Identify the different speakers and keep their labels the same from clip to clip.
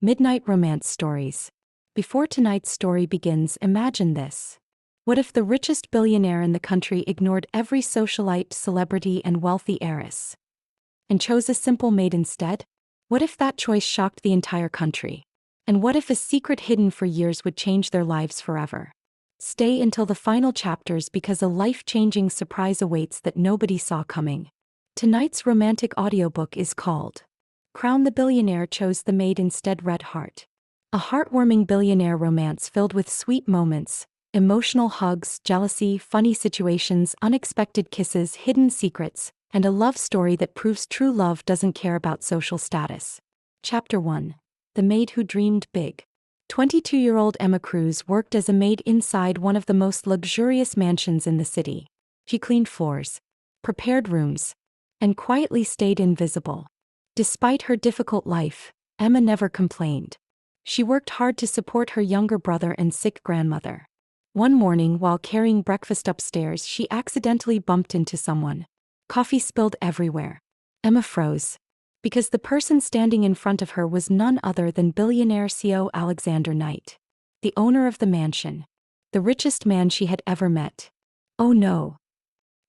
Speaker 1: Midnight romance stories. Before tonight's story begins, imagine this. What if the richest billionaire in the country ignored every socialite, celebrity, and wealthy heiress and chose a simple maid instead? What if that choice shocked the entire country? And what if a secret hidden for years would change their lives forever? Stay until the final chapters because a life-changing surprise awaits that nobody saw coming. Tonight's romantic audiobook is called Crown the Billionaire Chose the Maid Instead. Red Heart. A heartwarming billionaire romance filled with sweet moments, emotional hugs, jealousy, funny situations, unexpected kisses, hidden secrets, and a love story that proves true love doesn't care about social status. Chapter 1. The Maid Who Dreamed Big. 22-year-old Emma Cruz worked as a maid inside one of the most luxurious mansions in the city. She cleaned floors, prepared rooms, and quietly stayed invisible. Despite her difficult life, Emma never complained. She worked hard to support her younger brother and sick grandmother. One morning, while carrying breakfast upstairs, she accidentally bumped into someone. Coffee spilled everywhere. Emma froze, because the person standing in front of her was none other than billionaire CEO Alexander Knight, the owner of the mansion, the richest man she had ever met. Oh no!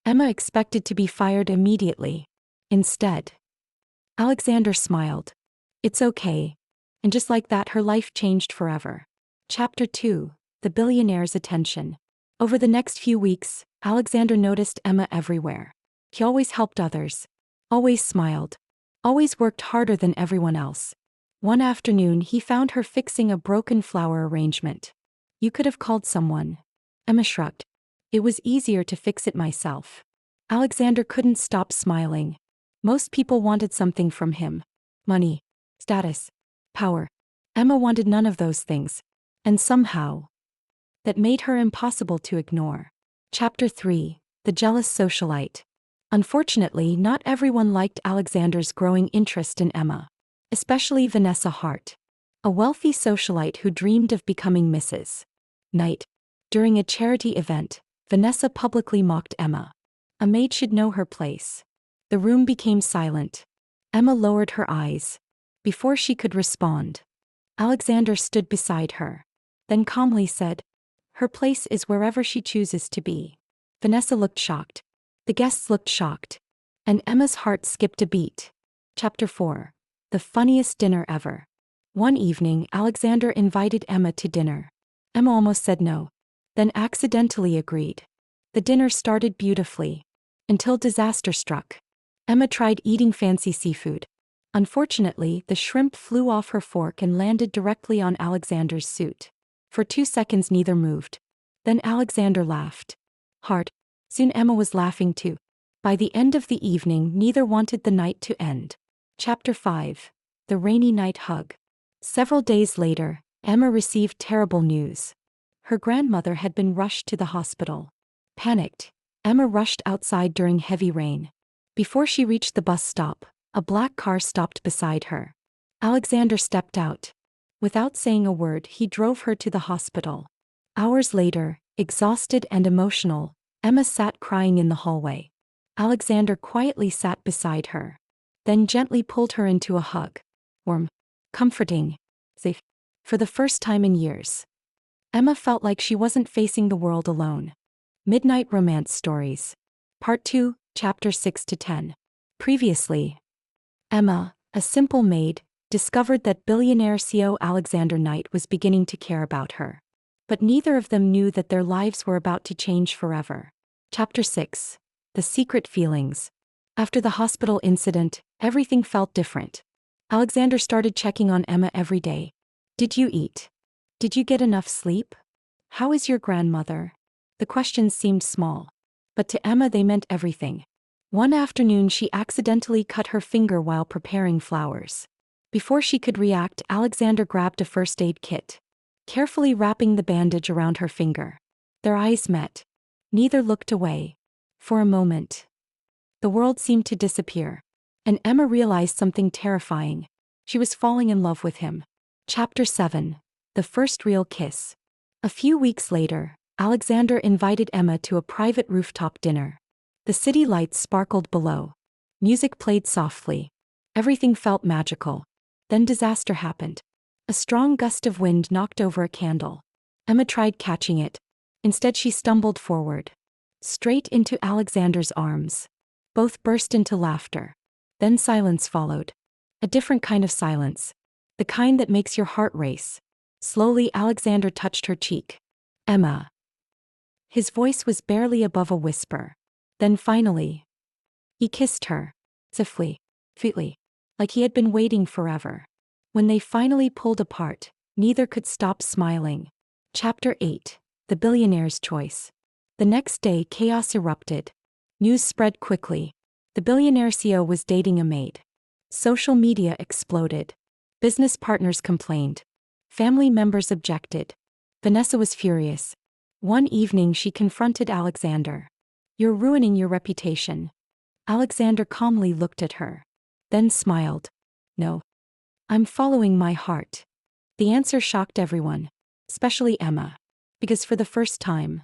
Speaker 1: Emma expected to be fired immediately. Instead, Alexander smiled. It's okay. And just like that, her life changed forever. Chapter 2. The Billionaire's Attention. Over the next few weeks, Alexander noticed Emma everywhere. He always helped others, always smiled, always worked harder than everyone else. One afternoon, he found her fixing a broken flower arrangement. You could have called someone. Emma shrugged. It was easier to fix it myself. Alexander couldn't stop smiling. Most people wanted something from him. Money, status, power. Emma wanted none of those things. And somehow, that made her impossible to ignore. Chapter 3. The Jealous Socialite. Unfortunately, not everyone liked Alexander's growing interest in Emma. Especially Vanessa Hart, a wealthy socialite who dreamed of becoming Mrs. Knight. During a charity event, Vanessa publicly mocked Emma. A maid should know her place. The room became silent. Emma lowered her eyes. Before she could respond, Alexander stood beside her, then calmly said, "Her place is wherever she chooses to be." Vanessa looked shocked. The guests looked shocked. And Emma's heart skipped a beat. Chapter 4. The Funniest Dinner Ever. One evening, Alexander invited Emma to dinner. Emma almost said no, then accidentally agreed. The dinner started beautifully, until disaster struck. Emma tried eating fancy seafood. Unfortunately, the shrimp flew off her fork and landed directly on Alexander's suit. For 2 seconds neither moved. Then Alexander laughed hard. Soon Emma was laughing too. By the end of the evening, neither wanted the night to end. Chapter 5. The Rainy Night Hug. Several days later, Emma received terrible news. Her grandmother had been rushed to the hospital. Panicked, Emma rushed outside during heavy rain. Before she reached the bus stop, a black car stopped beside her. Alexander stepped out. Without saying a word, he drove her to the hospital. Hours later, exhausted and emotional, Emma sat crying in the hallway. Alexander quietly sat beside her, then gently pulled her into a hug. Warm, comforting, safe. For the first time in years, Emma felt like she wasn't facing the world alone. Midnight Romance Stories. Part 2, Chapter 6-10. Previously, Emma, a simple maid, discovered that billionaire CEO Alexander Knight was beginning to care about her. But neither of them knew that their lives were about to change forever. Chapter 6. The Secret Feelings. After the hospital incident, everything felt different. Alexander started checking on Emma every day. Did you eat? Did you get enough sleep? How is your grandmother? The questions seemed small, but to Emma they meant everything. One afternoon she accidentally cut her finger while preparing flowers. Before she could react, Alexander grabbed a first aid kit, carefully wrapping the bandage around her finger. Their eyes met. Neither looked away. For a moment, the world seemed to disappear. And Emma realized something terrifying. She was falling in love with him. Chapter 7. The First Real Kiss. A few weeks later, Alexander invited Emma to a private rooftop dinner. The city lights sparkled below. Music played softly. Everything felt magical. Then disaster happened. A strong gust of wind knocked over a candle. Emma tried catching it. Instead, she stumbled forward, straight into Alexander's arms. Both burst into laughter. Then silence followed. A different kind of silence. The kind that makes your heart race. Slowly, Alexander touched her cheek. Emma. His voice was barely above a whisper. Then finally, he kissed her. Swiftly, fleetly, like he had been waiting forever. When they finally pulled apart, neither could stop smiling. Chapter 8. The Billionaire's Choice. The next day, chaos erupted. News spread quickly. The billionaire CEO was dating a maid. Social media exploded. Business partners complained. Family members objected. Vanessa was furious. One evening, she confronted Alexander. "You're ruining your reputation." Alexander calmly looked at her. Then smiled. "No. I'm following my heart." The answer shocked everyone, especially Emma, because for the first time,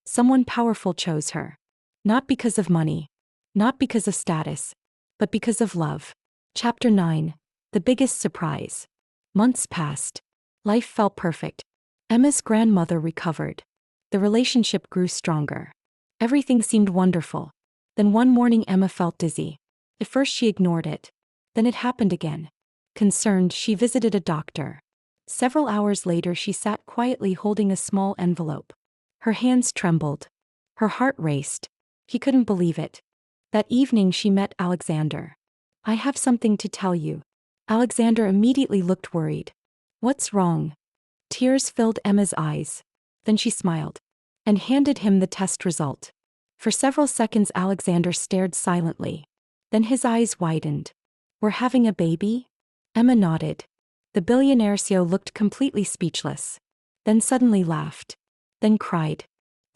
Speaker 1: someone powerful chose her. Not because of money, not because of status, but because of love. Chapter 9. The Biggest Surprise. Months passed. Life felt perfect. Emma's grandmother recovered. The relationship grew stronger. Everything seemed wonderful. Then one morning Emma felt dizzy. At first she ignored it. Then it happened again. Concerned, she visited a doctor. Several hours later she sat quietly holding a small envelope. Her hands trembled. Her heart raced. She couldn't believe it. That evening she met Alexander. "I have something to tell you." Alexander immediately looked worried. "What's wrong?" Tears filled Emma's eyes. Then she smiled and handed him the test result. For several seconds Alexander stared silently. Then his eyes widened. "We're having a baby?" Emma nodded. The billionaire CEO looked completely speechless. Then suddenly laughed. Then cried.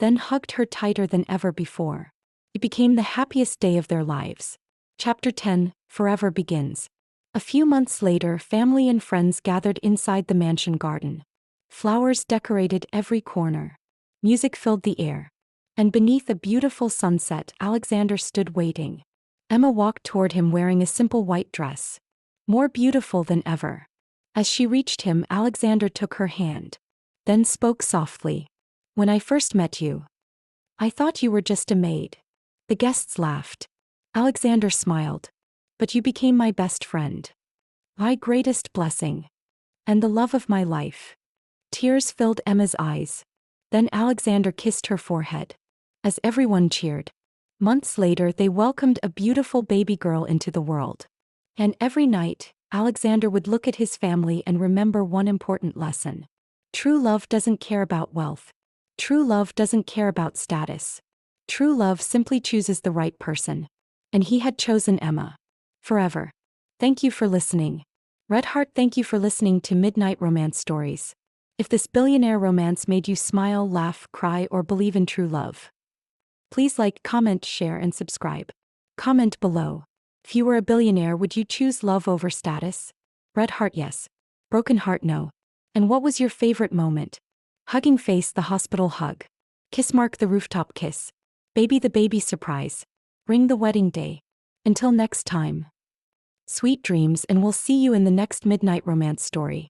Speaker 1: Then hugged her tighter than ever before. It became the happiest day of their lives. Chapter 10. Forever begins. A few months later, family and friends gathered inside the mansion garden. Flowers decorated every corner. Music filled the air. And beneath a beautiful sunset, Alexander stood waiting. Emma walked toward him wearing a simple white dress. More beautiful than ever. As she reached him, Alexander took her hand. Then spoke softly. "When I first met you, I thought you were just a maid." The guests laughed. Alexander smiled. "But you became my best friend. My greatest blessing. And the love of my life." Tears filled Emma's eyes. Then Alexander kissed her forehead. As everyone cheered. Months later, they welcomed a beautiful baby girl into the world. And every night, Alexander would look at his family and remember one important lesson. True love doesn't care about wealth. True love doesn't care about status. True love simply chooses the right person. And he had chosen Emma. Forever. Thank you for listening. Red Heart, thank you for listening to Midnight Romance Stories. If this billionaire romance made you smile, laugh, cry, or believe in true love, please like, comment, share, and subscribe. Comment below. If you were a billionaire, would you choose love over status? Red Heart, yes. Broken Heart, no. And what was your favorite moment? Hugging face, the hospital hug. Kiss mark, the rooftop kiss. Baby, the baby surprise. Ring, the wedding day. Until next time. Sweet dreams, and we'll see you in the next Midnight Romance story.